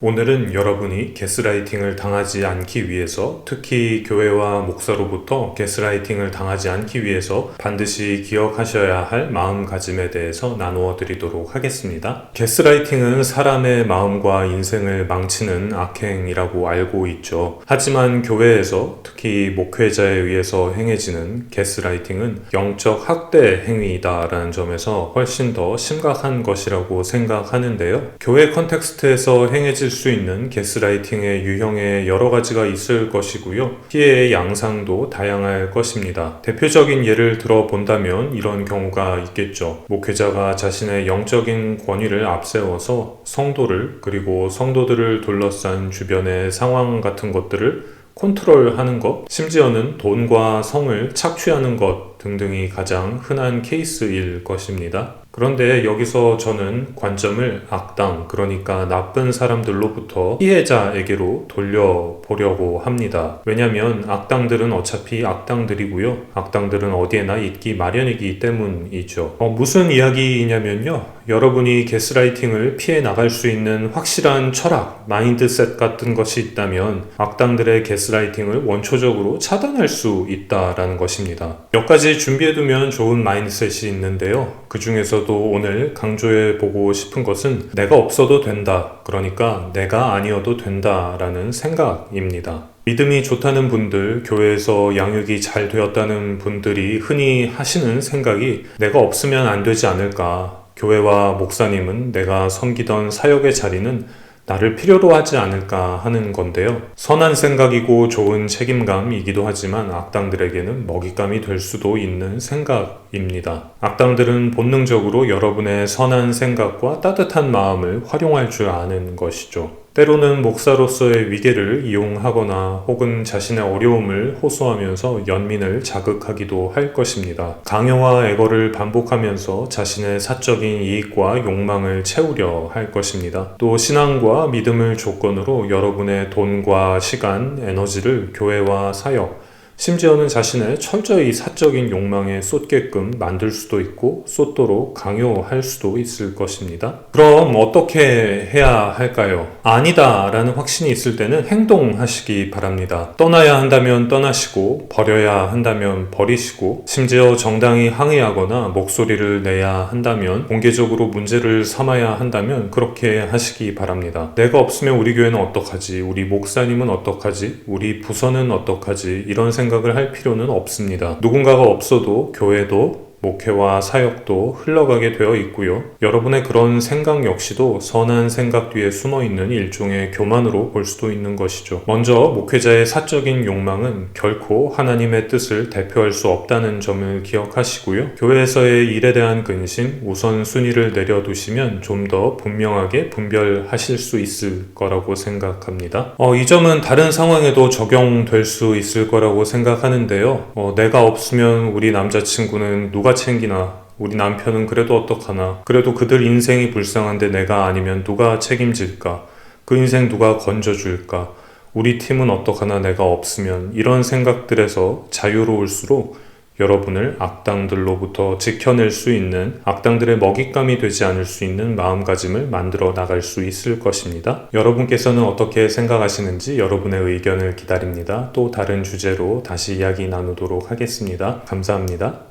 오늘은 여러분이 가스라이팅을 당하지 않기 위해서, 특히 교회와 목사로부터 가스라이팅을 당하지 않기 위해서 반드시 기억하셔야 할 마음가짐에 대해서 나누어 드리도록 하겠습니다. 가스라이팅은 사람의 마음과 인생을 망치는 악행이라고 알고 있죠. 하지만 교회에서, 특히 목회자에 의해서 행해지는 가스라이팅은 영적 학대 행위이다라는 점에서 훨씬 더 심각한 것이라고 생각하는데요. 교회 컨텍스트에서 행해질 수 있는 가스라이팅의 유형에 여러 가지가 있을 것이고요. 피해의 양상도 다양할 것입니다. 대표적인 예를 들어본다면 이런 경우가 있겠죠. 목회자가 자신의 영적인 권위를 앞세워서 성도를, 그리고 성도들을 둘러싼 주변의 상황 같은 것들을 컨트롤하는 것, 심지어는 돈과 성을 착취하는 것 등등이 가장 흔한 케이스일 것입니다. 그런데 여기서 저는 관점을 악당, 그러니까 나쁜 사람들로부터 피해자에게로 돌려보려고 합니다. 왜냐하면 악당들은 어차피 악당들이고요. 악당들은 어디에나 있기 마련이기 때문이죠. 무슨 이야기이냐면요. 여러분이 가스라이팅을 피해 나갈 수 있는 확실한 철학, 마인드셋 같은 것이 있다면 악당들의 가스라이팅을 원초적으로 차단할 수 있다라는 것입니다. 몇 가지 준비해두면 좋은 마인드셋이 있는데요. 그 중에서도 오늘 강조해보고 싶은 것은 내가 없어도 된다. 그러니까 내가 아니어도 된다라는 생각입니다. 믿음이 좋다는 분들, 교회에서 양육이 잘 되었다는 분들이 흔히 하시는 생각이 내가 없으면 안 되지 않을까. 교회와 목사님은, 내가 섬기던 사역의 자리는 나를 필요로 하지 않을까 하는 건데요. 선한 생각이고 좋은 책임감이기도 하지만 악당들에게는 먹잇감이 될 수도 있는 생각입니다. 악당들은 본능적으로 여러분의 선한 생각과 따뜻한 마음을 활용할 줄 아는 것이죠. 때로는 목사로서의 위계를 이용하거나 혹은 자신의 어려움을 호소하면서 연민을 자극하기도 할 것입니다. 강요와 애거를 반복하면서 자신의 사적인 이익과 욕망을 채우려 할 것입니다. 또 신앙과 믿음을 조건으로 여러분의 돈과 시간, 에너지를 교회와 사역, 심지어는 자신의 철저히 사적인 욕망에 쏟게끔 만들 수도 있고 쏟도록 강요할 수도 있을 것입니다. 그럼 어떻게 해야 할까요? 아니다 라는 확신이 있을 때는 행동하시기 바랍니다. 떠나야 한다면 떠나시고, 버려야 한다면 버리시고, 심지어 정당히 항의하거나 목소리를 내야 한다면, 공개적으로 문제를 삼아야 한다면 그렇게 하시기 바랍니다. 내가 없으면 우리 교회는 어떡하지? 우리 목사님은 어떡하지? 우리 부서는 어떡하지? 이런 생각을 할 필요는 없습니다. 누군가가 없어도 교회도 목회와 사역도 흘러가게 되어 있고요. 여러분의 그런 생각 역시도 선한 생각 뒤에 숨어있는 일종의 교만으로 볼 수도 있는 것이죠. 먼저 목회자의 사적인 욕망은 결코 하나님의 뜻을 대표할 수 없다는 점을 기억하시고요. 교회에서의 일에 대한 근심, 우선순위를 내려두시면 좀 더 분명하게 분별하실 수 있을 거라고 생각합니다. 이 점은 다른 상황에도 적용될 수 있을 거라고 생각하는데요. 내가 없으면 우리 남자친구는 누가 챙기나? 우리 남편은 그래도 어떡하나? 그래도 그들 인생이 불쌍한데 내가 아니면 누가 책임질까? 그 인생 누가 건져줄까? 우리 팀은 어떡하나 내가 없으면? 이런 생각들에서 자유로울수록 여러분을 악당들로부터 지켜낼 수 있는, 악당들의 먹잇감이 되지 않을 수 있는 마음가짐을 만들어 나갈 수 있을 것입니다. 여러분께서는 어떻게 생각하시는지 여러분의 의견을 기다립니다. 또 다른 주제로 다시 이야기 나누도록 하겠습니다. 감사합니다.